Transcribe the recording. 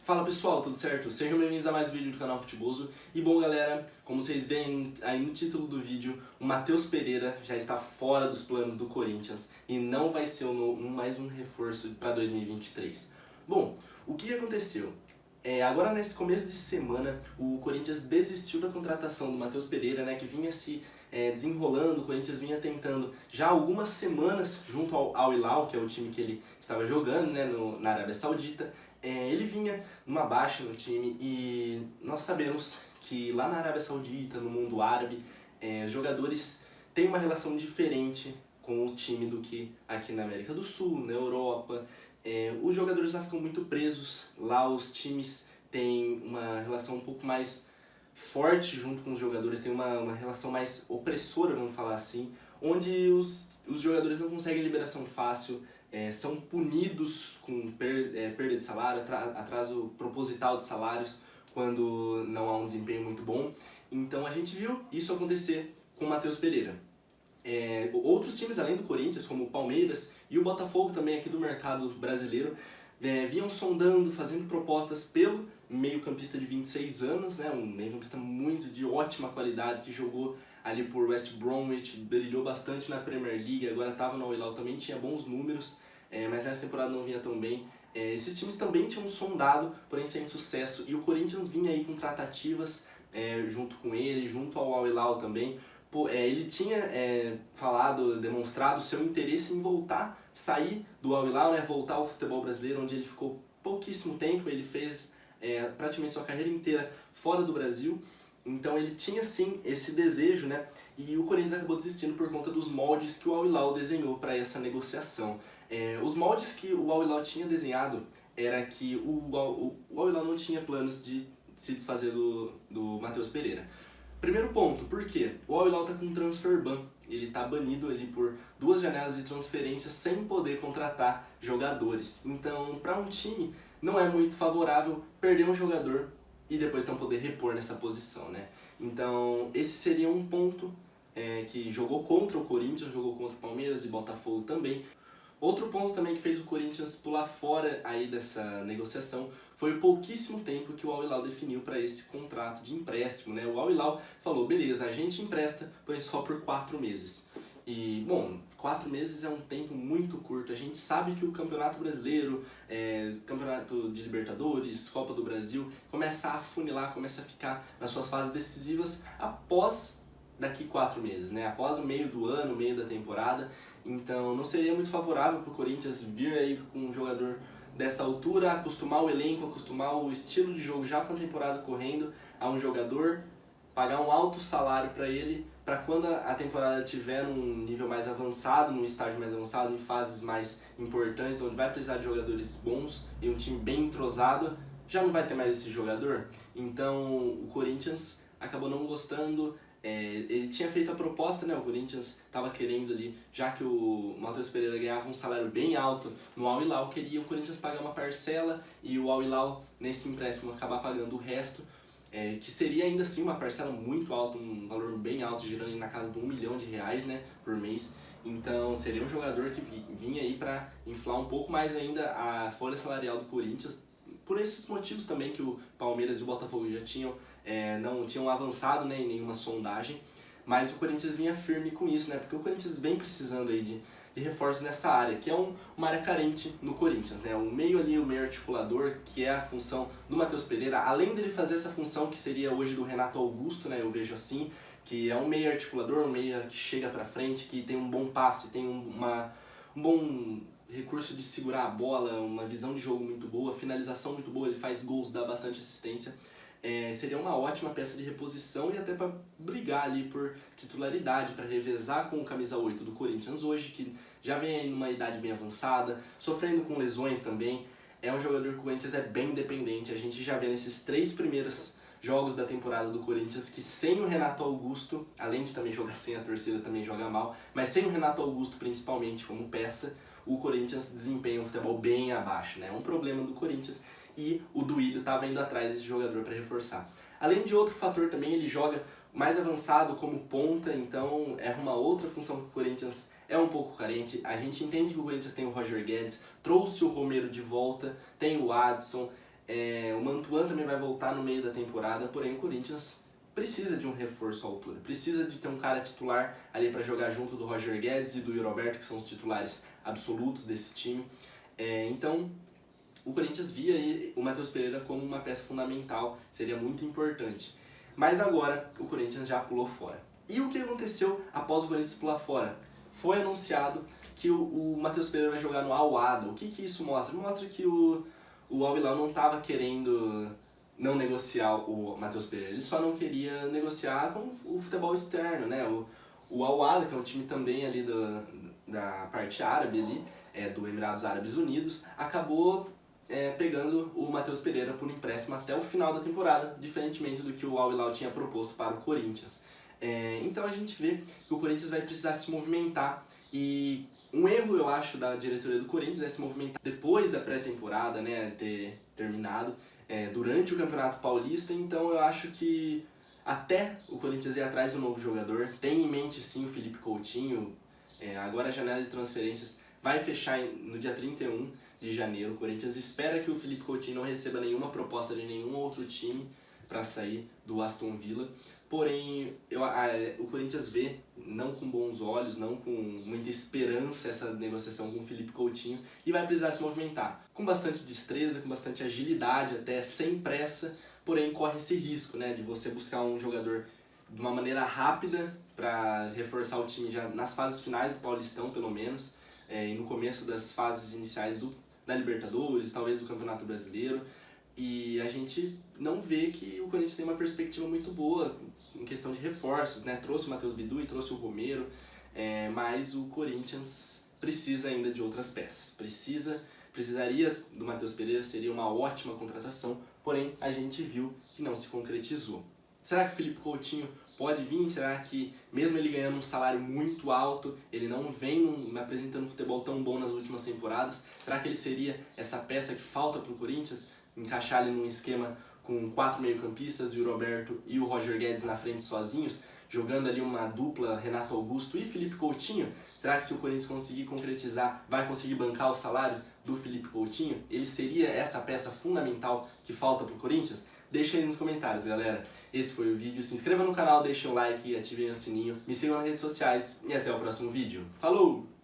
Fala pessoal, tudo certo? Sejam bem-vindos a mais um vídeo do canal Futeboso. E bom galera, como vocês veem aí no título do vídeo, o Matheus Pereira já está fora dos planos do Corinthians e não vai ser mais um reforço para 2023. Bom, o que aconteceu? Agora nesse começo de semana, o Corinthians desistiu da contratação do Matheus Pereira, né, que vinha se desenrolando, o Corinthians vinha tentando já há algumas semanas junto ao Al Hilal, que é o time que ele estava jogando, né, na Arábia Saudita. Ele vinha numa baixa no time e nós sabemos que lá na Arábia Saudita, no mundo árabe, os jogadores têm uma relação diferente com o time do que aqui na América do Sul, na Europa. Os jogadores lá ficam muito presos, lá os times têm uma relação um pouco mais forte junto com os jogadores, tem uma relação mais opressora, vamos falar assim, onde os jogadores não conseguem liberação fácil, são punidos com perda de salário, atraso proposital de salários quando não há um desempenho muito bom. Então a gente viu isso acontecer com o Matheus Pereira. Outros times além do Corinthians, como o Palmeiras e o Botafogo também aqui do mercado brasileiro, vinham sondando, fazendo propostas pelo meio-campista de 26 anos, né, um meio-campista muito de ótima qualidade, que jogou ali por West Bromwich, brilhou bastante na Premier League, agora estava no Al Hilal, também tinha bons números, mas nessa temporada não vinha tão bem. Esses times também tinham sondado, porém sem sucesso, e o Corinthians vinha aí com tratativas junto com ele, junto ao Al Hilal também. Ele tinha demonstrado seu interesse em voltar, sair do Al Hilal, né, voltar ao futebol brasileiro, onde ele ficou pouquíssimo tempo, ele fez praticamente sua carreira inteira fora do Brasil. Então ele tinha sim esse desejo, né? E o Corinthians acabou desistindo por conta dos moldes que o Al Hilal desenhou para essa negociação. Os moldes que o Al Hilal tinha desenhado era que o Al Hilal não tinha planos de se desfazer do Matheus Pereira. Primeiro ponto, por quê? O Al Hilal está com um transfer ban, ele está banido ali por 2 janelas de transferência sem poder contratar jogadores. Então, para um time, não é muito favorável perder um jogador e depois não poder repor nessa posição, né? Então, esse seria um ponto que jogou contra o Corinthians, jogou contra o Palmeiras e Botafogo também. Outro ponto também que fez o Corinthians pular fora aí dessa negociação foi o pouquíssimo tempo que o Al Hilal definiu para esse contrato de empréstimo, né? O Al Hilal falou, beleza, a gente empresta, porém só por 4 meses. E, bom, 4 meses é um tempo muito curto. A gente sabe que o Campeonato Brasileiro, Campeonato de Libertadores, Copa do Brasil, começa a afunilar, começa a ficar nas suas fases decisivas após daqui 4 meses, né? Após o meio do ano, meio da temporada. Então não seria muito favorável para o Corinthians vir aí com um jogador dessa altura, acostumar o elenco, acostumar o estilo de jogo já com a temporada correndo a um jogador, pagar um alto salário para ele, para quando a temporada estiver num nível mais avançado, num estágio mais avançado, em fases mais importantes, onde vai precisar de jogadores bons e um time bem entrosado, já não vai ter mais esse jogador. Então o Corinthians acabou não gostando. Ele tinha feito a proposta, né? O Corinthians estava querendo ali, já que o Matheus Pereira ganhava um salário bem alto no Al Hilal, queria o Corinthians pagar uma parcela e o Al Hilal nesse empréstimo acabar pagando o resto, que seria ainda assim uma parcela muito alta, um valor bem alto, girando na casa de R$1 milhão, né, por mês. Então seria um jogador que vinha aí para inflar um pouco mais ainda a folha salarial do Corinthians, por esses motivos também que o Palmeiras e o Botafogo já tinham, não tinham avançado, né, em nenhuma sondagem, mas o Corinthians vinha firme com isso, né, porque o Corinthians vem precisando aí de reforços nessa área, que é uma área carente no Corinthians, né, o meio ali, o meio articulador, que é a função do Matheus Pereira, além dele fazer essa função que seria hoje do Renato Augusto, né, eu vejo assim, que é um meio articulador, um meio que chega pra frente, que tem um bom passe, tem um bom recurso de segurar a bola, uma visão de jogo muito boa, finalização muito boa, ele faz gols, dá bastante assistência. Seria uma ótima peça de reposição e até para brigar ali por titularidade, para revezar com o camisa 8 do Corinthians hoje, que já vem aí numa idade bem avançada, sofrendo com lesões também. É um jogador que o Corinthians é bem dependente, a gente já vê nesses 3 primeiros jogos da temporada do Corinthians que sem o Renato Augusto, além de também jogar sem a torcida, também joga mal, mas sem o Renato Augusto principalmente como peça, o Corinthians desempenha um futebol bem abaixo, né? É um problema do Corinthians e o Duílio estava indo atrás desse jogador para reforçar. Além de outro fator também, ele joga mais avançado como ponta, então é uma outra função que o Corinthians é um pouco carente. A gente entende que o Corinthians tem o Roger Guedes, trouxe o Romero de volta, tem o Adson, O Mantuan também vai voltar no meio da temporada, porém o Corinthians precisa de um reforço à altura, precisa de ter um cara titular ali para jogar junto do Roger Guedes e do Yuri Alberto, que são os titulares absolutos desse time. Então o Corinthians via aí o Matheus Pereira como uma peça fundamental, seria muito importante. Mas agora o Corinthians já pulou fora. E o que aconteceu após o Corinthians pular fora? Foi anunciado que o Matheus Pereira vai jogar no Al-Wahda. O que isso mostra? Mostra que o Al-Hilal não estava querendo não negociar o Matheus Pereira, ele só não queria negociar com o futebol externo, né? O Al-Wahda, que é um time também ali da parte árabe ali, do Emirados Árabes Unidos, acabou pegando o Matheus Pereira por empréstimo até o final da temporada, diferentemente do que o Al-Hilal tinha proposto para o Corinthians. Então a gente vê que o Corinthians vai precisar se movimentar, e um erro, eu acho, da diretoria do Corinthians é se movimentar depois da pré-temporada, né, ter terminado, durante o Campeonato Paulista. Então eu acho que até o Corinthians ir atrás do novo jogador, tem em mente sim o Felipe Coutinho. Agora a janela de transferências vai fechar no dia 31 de janeiro. O Corinthians espera que o Felipe Coutinho não receba nenhuma proposta de nenhum outro time para sair do Aston Villa. Porém, o Corinthians vê, não com bons olhos, não com muita esperança, essa negociação com o Felipe Coutinho, e vai precisar se movimentar com bastante destreza, com bastante agilidade, até sem pressa, porém corre esse risco, né, de você buscar um jogador de uma maneira rápida para reforçar o time já nas fases finais do Paulistão, pelo menos, e no começo das fases iniciais da Libertadores, talvez do Campeonato Brasileiro. E a gente não vê que o Corinthians tem uma perspectiva muito boa em questão de reforços, né? Trouxe o Matheus Bidu e trouxe o Romero, mas o Corinthians precisa ainda de outras peças. Precisaria do Matheus Pereira, seria uma ótima contratação, porém a gente viu que não se concretizou. Será que o Felipe Coutinho pode vir? Será que, mesmo ele ganhando um salário muito alto, ele não vem apresentando um futebol tão bom nas últimas temporadas? Será que ele seria essa peça que falta para o Corinthians? Encaixar ele num esquema com 4 meio-campistas, o Yuri Alberto e o Roger Guedes na frente sozinhos, jogando ali uma dupla Renato Augusto e Felipe Coutinho? Será que, se o Corinthians conseguir concretizar, vai conseguir bancar o salário do Felipe Coutinho? Ele seria essa peça fundamental que falta para o Corinthians? Deixa aí nos comentários, galera. Esse foi o vídeo. Se inscreva no canal, deixe o like e ative o sininho. Me sigam nas redes sociais e até o próximo vídeo. Falou!